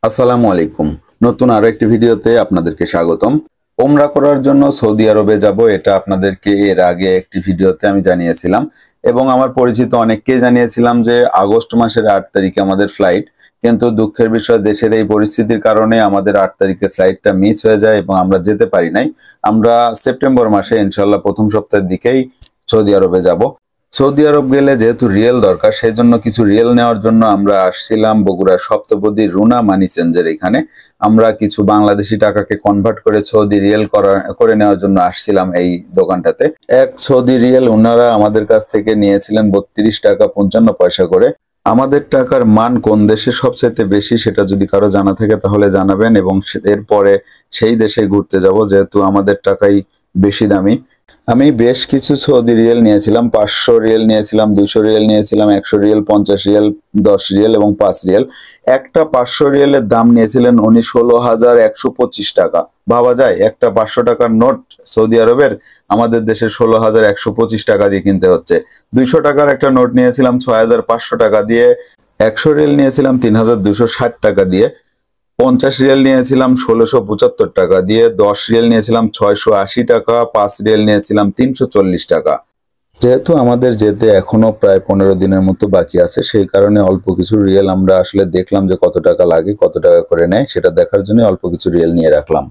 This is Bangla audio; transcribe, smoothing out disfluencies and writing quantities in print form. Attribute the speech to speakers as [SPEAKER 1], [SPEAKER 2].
[SPEAKER 1] আসসালামু আলাইকুম। নতুন আরো একটি ভিডিওতে আপনাদেরকে স্বাগতম। ওমরা করার জন্য সৌদি আরবে যাব, এটা আপনাদেরকে এর আগে একটি ভিডিওতে আমি জানিয়েছিলাম এবং আমার পরিচিত অনেককেই জানিয়েছিলাম যে আগস্ট মাসের 8 তারিখে আমাদের ফ্লাইট। কিন্তু দুঃখের বিষয়, দেশের এই পরিস্থিতির কারণে আমাদের 8 তারিখে ফ্লাইটটা মিস হয়ে যায় এবং আমরা যেতে পারি নাই। আমরা সেপ্টেম্বর মাসে ইনশাল্লাহ প্রথম সপ্তাহের দিকেই সৌদি আরবে যাব। সৌদি আরব গেলে যেহেতু রিয়েল দরকার, সেই জন্য কিছু রিয়েল নেওয়ার জন্য আমরা আসছিলাম বগুড়া সপ্তপদী রুনা মানি চেঞ্জের এখানে। আমরা কিছু বাংলাদেশি টাকাকে কনভার্ট করে সৌদি রিয়েল করে নেওয়ার জন্য আসছিলাম এই দোকানটাতে। এক সৌদি রিয়েল ওনারা আমাদের কাছ থেকে নিয়েছিলেন 32 টাকা 55 পয়সা করে। আমাদের টাকার মান কোন দেশে সবচাইতে বেশি সেটা যদি কারো জানা থাকে তাহলে জানাবেন, এবং এরপরে সেই দেশে ঘুরতে যাব যেহেতু আমাদের টাকাই বেশি দামি। আমি বেশ কিছু সৌদি রিয়েল নিয়েছিলাম, 500 রিয়েল নিয়েছিলাম, 200 রিয়েল নিয়েছিলাম, 100 রিয়েল, 50 রিয়েল, 10 রিয়েল এবং 5 রিয়েল। একটা 500 রিয়েলের দাম নিয়েছিলেন উনি 16,125 টাকা। ভাবা যায়, একটা 500 টাকার নোট সৌদি আরবের আমাদের দেশে 16,125 টাকা দিয়ে কিনতে হচ্ছে। 200 টাকার একটা নোট নিয়েছিলাম 6,500 টাকা দিয়ে, 100 রিয়েল নিয়েছিলাম 3,260 টাকা দিয়ে, 50 রিয়েল নিয়েছিলাম 1675 টাকা দিয়ে, 10 রিয়েল নিয়েছিলাম 680 টাকা, 5 রিয়েল নিয়েছিলাম 340 টাকা। যেহেতু আমাদের যেতে এখনো প্রায় 15 দিনের মতো বাকি আছে, সেই কারণে অল্প কিছু রিয়েল আমরা আসলে দেখলাম যে কত টাকা লাগে, কত টাকা করে নেয়, সেটা দেখার জন্য অল্প কিছু রিয়েল নিয়ে রাখলাম।